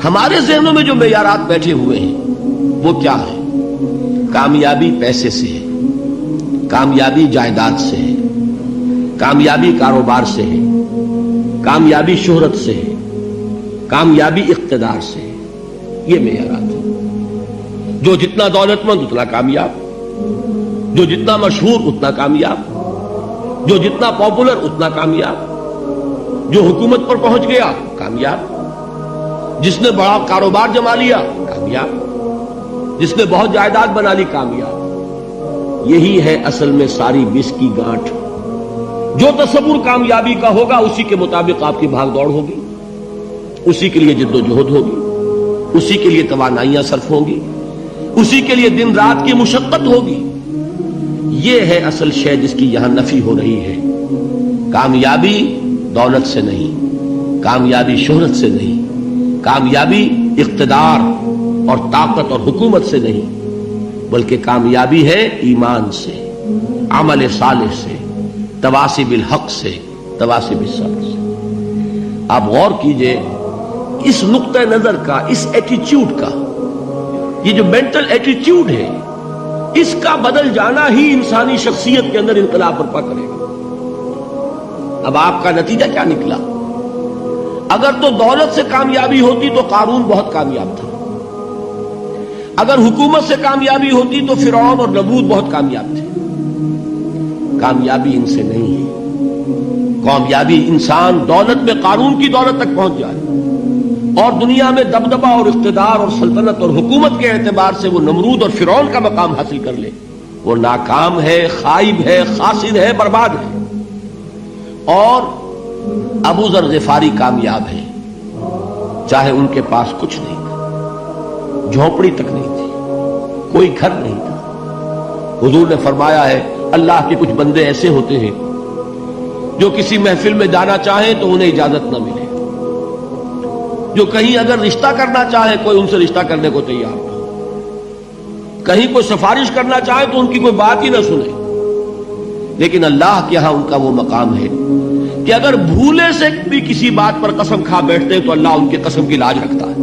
ہمارے ذہنوں میں جو معیارات بیٹھے ہوئے ہیں وہ کیا ہے؟ کامیابی پیسے سے ہے، کامیابی جائیداد سے ہے، کامیابی کاروبار سے ہے، کامیابی شہرت سے ہے، کامیابی اقتدار سے ہے. یہ معیارات ہیں. جو جتنا دولت مند اتنا کامیاب، جو جتنا مشہور اتنا کامیاب، جو جتنا پاپولر اتنا کامیاب، جو حکومت پر پہنچ گیا کامیاب، جس نے بڑا کاروبار جما لیا کامیاب، جس نے بہت جائیداد بنا لی کامیاب. یہی ہے اصل میں ساری بس کی گانٹھ. جو تصور کامیابی کا ہوگا اسی کے مطابق آپ کی بھاگ دوڑ ہوگی، اسی کے لیے جد و جہد ہوگی، اسی کے لیے توانائیاں صرف ہوں گی، اسی کے لیے دن رات کی مشقت ہوگی. یہ ہے اصل شے جس کی یہاں نفی ہو رہی ہے. کامیابی دولت سے نہیں، کامیابی شہرت سے نہیں، کامیابی اقتدار اور طاقت اور حکومت سے نہیں، بلکہ کامیابی ہے ایمان سے، عمل صالح سے، تواصی بالحق سے، تواصی بالصبر سے. آپ غور کیجئے اس نقطہ نظر کا، اس ایٹیچیوڈ کا، یہ جو مینٹل ایٹیچیوڈ ہے اس کا بدل جانا ہی انسانی شخصیت کے اندر انقلاب برپا کرے گا. اب آپ کا نتیجہ کیا نکلا؟ اگر تو دولت سے کامیابی ہوتی تو قارون بہت کامیاب تھا، اگر حکومت سے کامیابی ہوتی تو فرعون اور نمرود بہت کامیاب تھے. کامیابی ان سے نہیں ہے. کامیابی انسان دولت میں قارون کی دولت تک پہنچ جائے اور دنیا میں دبدبہ اور اقتدار اور سلطنت اور حکومت کے اعتبار سے وہ نمرود اور فرعون کا مقام حاصل کر لے، وہ ناکام ہے، خائب ہے، خاسر ہے، برباد ہے. اور ابو ذر غفاری کامیاب ہے، چاہے ان کے پاس کچھ نہیں تھا، جھونپڑی تک نہیں تھی، کوئی گھر نہیں تھا. حضور نے فرمایا ہے اللہ کے کچھ بندے ایسے ہوتے ہیں جو کسی محفل میں جانا چاہیں تو انہیں اجازت نہ ملے، جو کہیں اگر رشتہ کرنا چاہے کوئی ان سے رشتہ کرنے کو تیار نہ، کہیں کوئی سفارش کرنا چاہے تو ان کی کوئی بات ہی نہ سنے. لیکن اللہ کے ہاں ان کا وہ مقام ہے کہ اگر بھولے سے بھی کسی بات پر قسم کھا بیٹھتے تو اللہ ان کے قسم کی لاج رکھتا ہے.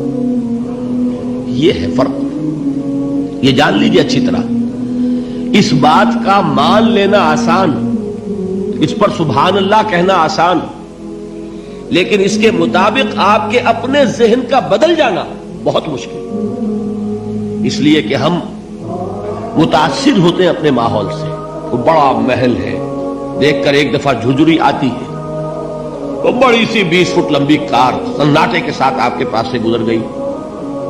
یہ ہے فرق. یہ جان لیجیے اچھی طرح. اس بات کا مان لینا آسان، اس پر سبحان اللہ کہنا آسان، لیکن اس کے مطابق آپ کے اپنے ذہن کا بدل جانا بہت مشکل. اس لیے کہ ہم متاثر ہوتے ہیں اپنے ماحول سے. وہ بڑا محل ہے، دیکھ کر ایک دفعہ جھجری آتی ہے، وہ بڑی سی 20 فٹ لمبی کار سناٹے کے ساتھ آپ کے پاس سے گزر گئی.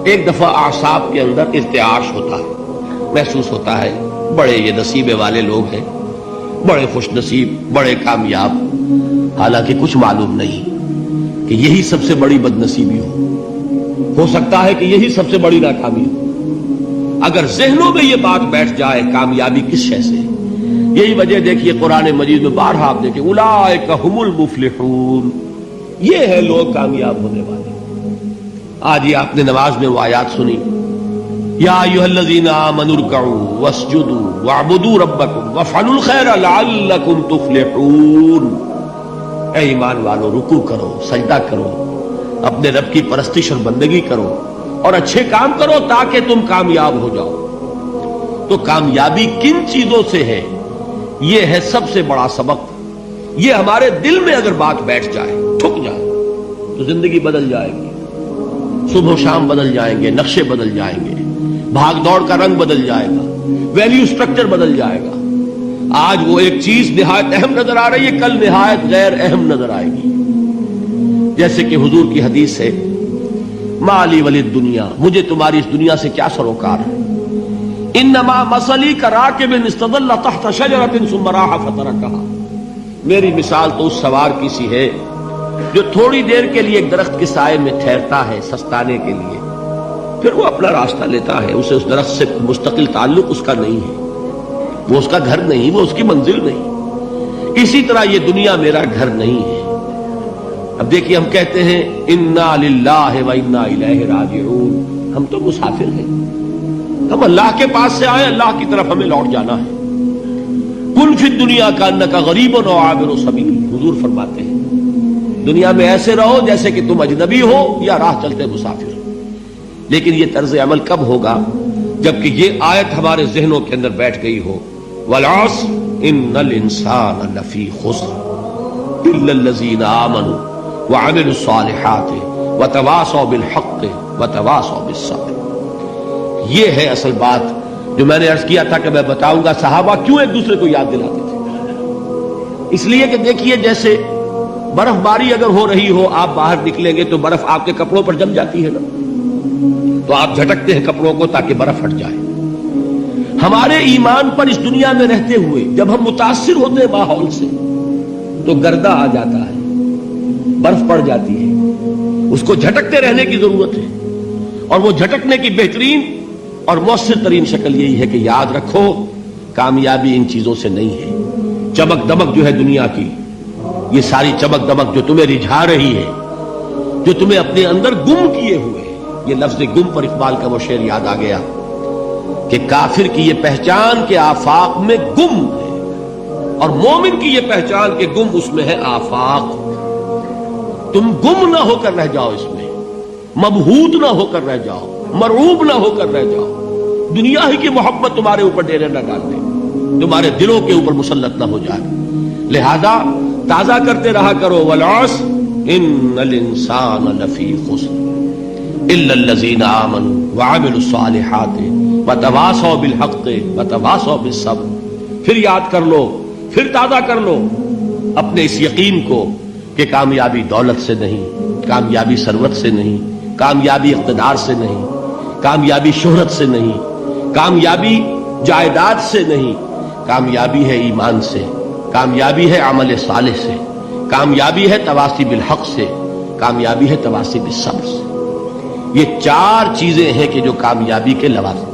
ایک دفعہ اعصاب کے اندر ارتعاش ہوتا ہے، محسوس ہوتا ہے بڑے یہ نصیبے والے لوگ ہیں، بڑے خوش نصیب، بڑے کامیاب. حالانکہ کچھ معلوم نہیں کہ یہی سب سے بڑی بد نصیبی ہو سکتا ہے کہ یہی سب سے بڑی ناکامی ہو. اگر ذہنوں میں یہ بات بیٹھ جائے کامیابی کس شے سے. یہی وجہ دیکھیے قرآن مجید میں بارہا آپ دیکھیں اولئک ھم المفلحون، یہ ہے لوگ کامیاب ہونے والے. آج یہ آپ نے نماز میں وہ آیات سنی، یا ایھا الذین آمنوا ارکعوا واسجدوا واعبدوا ربکم وافعلوا الخیر لعلکم تفلحون. اے ایمان والو، رکوع کرو، سجدہ کرو، اپنے رب کی پرستش اور بندگی کرو اور اچھے کام کرو تاکہ تم کامیاب ہو جاؤ. تو کامیابی کن چیزوں سے ہے؟ یہ ہے سب سے بڑا سبق. یہ ہمارے دل میں اگر بات بیٹھ جائے، ٹھک جائے، تو زندگی بدل جائے گی. صبح و شام بدل جائیں گے، نقشے بدل جائیں گے، بھاگ دوڑ کا رنگ بدل جائے گا، ویلیو سٹرکچر بدل جائے گا. آج وہ ایک چیز نہایت اہم نظر آ رہی ہے، کل نہایت غیر اہم نظر آئے گی. جیسے کہ حضور کی حدیث ہے، مالی ولی دنیا، مجھے تمہاری اس دنیا سے کیا سروکار ہے. انما مثلی کراکب استظل تحت شجرۃ ثم راح فترکها، میری مثال تو اس سوار کی سی ہے جو تھوڑی دیر کے لیے ایک درخت کے سائے میں ٹھہرتا ہے سستانے کے لیے، پھر وہ اپنا راستہ لیتا ہے. اسے اس درخت سے مستقل تعلق اس کا نہیں ہے، وہ اس کا گھر نہیں، وہ اس کی منزل نہیں. اسی طرح یہ دنیا میرا گھر نہیں ہے. اب دیکھیے ہم کہتے ہیں انا للہ و انا الیہ راجعون، ہم تو مسافر ہیں، ہم اللہ کے پاس سے آئے، اللہ کی طرف ہمیں لوٹ جانا ہے. کن فی الدنیا کانک غریب و عابر سبیل، حضور فرماتے ہیں دنیا میں ایسے رہو جیسے کہ تم اجنبی ہو یا راہ چلتے مسافر. لیکن یہ طرز عمل کب ہوگا؟ جبکہ یہ آیت ہمارے ذہنوں کے اندر بیٹھ گئی ہو. والعصر ان الانسان لفی خسر الا الذین آمنوا وعملوا الصالحات وتواصوا بالحق وتواصوا بالصبر. یہ ہے اصل بات جو میں نے عرض کیا تھا کہ میں بتاؤں گا صحابہ کیوں ایک دوسرے کو یاد دلاتے تھے. اس لیے کہ دیکھیے جیسے برف باری اگر ہو رہی ہو، آپ باہر نکلیں گے تو برف آپ کے کپڑوں پر جم جاتی ہے نا، تو آپ جھٹکتے ہیں کپڑوں کو تاکہ برف ہٹ جائے. ہمارے ایمان پر اس دنیا میں رہتے ہوئے جب ہم متاثر ہوتے ہیں ماحول سے تو گردہ آ جاتا ہے، برف پڑ جاتی ہے. اس کو جھٹکتے رہنے کی ضرورت ہے، اور وہ جھٹکنے کی بہترین اور مؤثر ترین شکل یہی ہے کہ یاد رکھو کامیابی ان چیزوں سے نہیں ہے. چمک دمک جو ہے دنیا کی، یہ ساری چمک دمک جو تمہیں رجھا رہی ہے، جو تمہیں اپنے اندر گم کیے ہوئے. یہ لفظ گم پر اقبال کا وہ شعر یاد آ گیا کہ کافر کی یہ پہچان کے آفاق میں گم ہے، اور مومن کی یہ پہچان کے گم اس میں ہے آفاق. تم گم نہ ہو کر رہ جاؤ، اس میں مبہوت نہ ہو کر رہ جاؤ، مرعوب نہ ہو کر رہ جاؤ. دنیا ہی کی محبت تمہارے اوپر ڈیرے نہ ڈال دے، تمہارے دلوں کے اوپر مسلط نہ ہو جائے. لہذا تازہ کرتے رہا کرو والعصر ان الانسان لفی خسر الا الذین آمنوا وعملوا الصالحات وتواصوا بالحق وتواصوا بالصبر. پھر یاد کر لو، پھر تازہ کر لو اپنے اس یقین کو کہ کامیابی دولت سے نہیں، کامیابی ثروت سے نہیں، کامیابی اقتدار سے نہیں، کامیابی شہرت سے نہیں، کامیابی جائیداد سے نہیں. کامیابی ہے ایمان سے، کامیابی ہے عمل صالح سے، کامیابی ہے تواصی بالحق سے، کامیابی ہے تواصی بالصبر سے. یہ چار چیزیں ہیں کہ جو کامیابی کے لوازم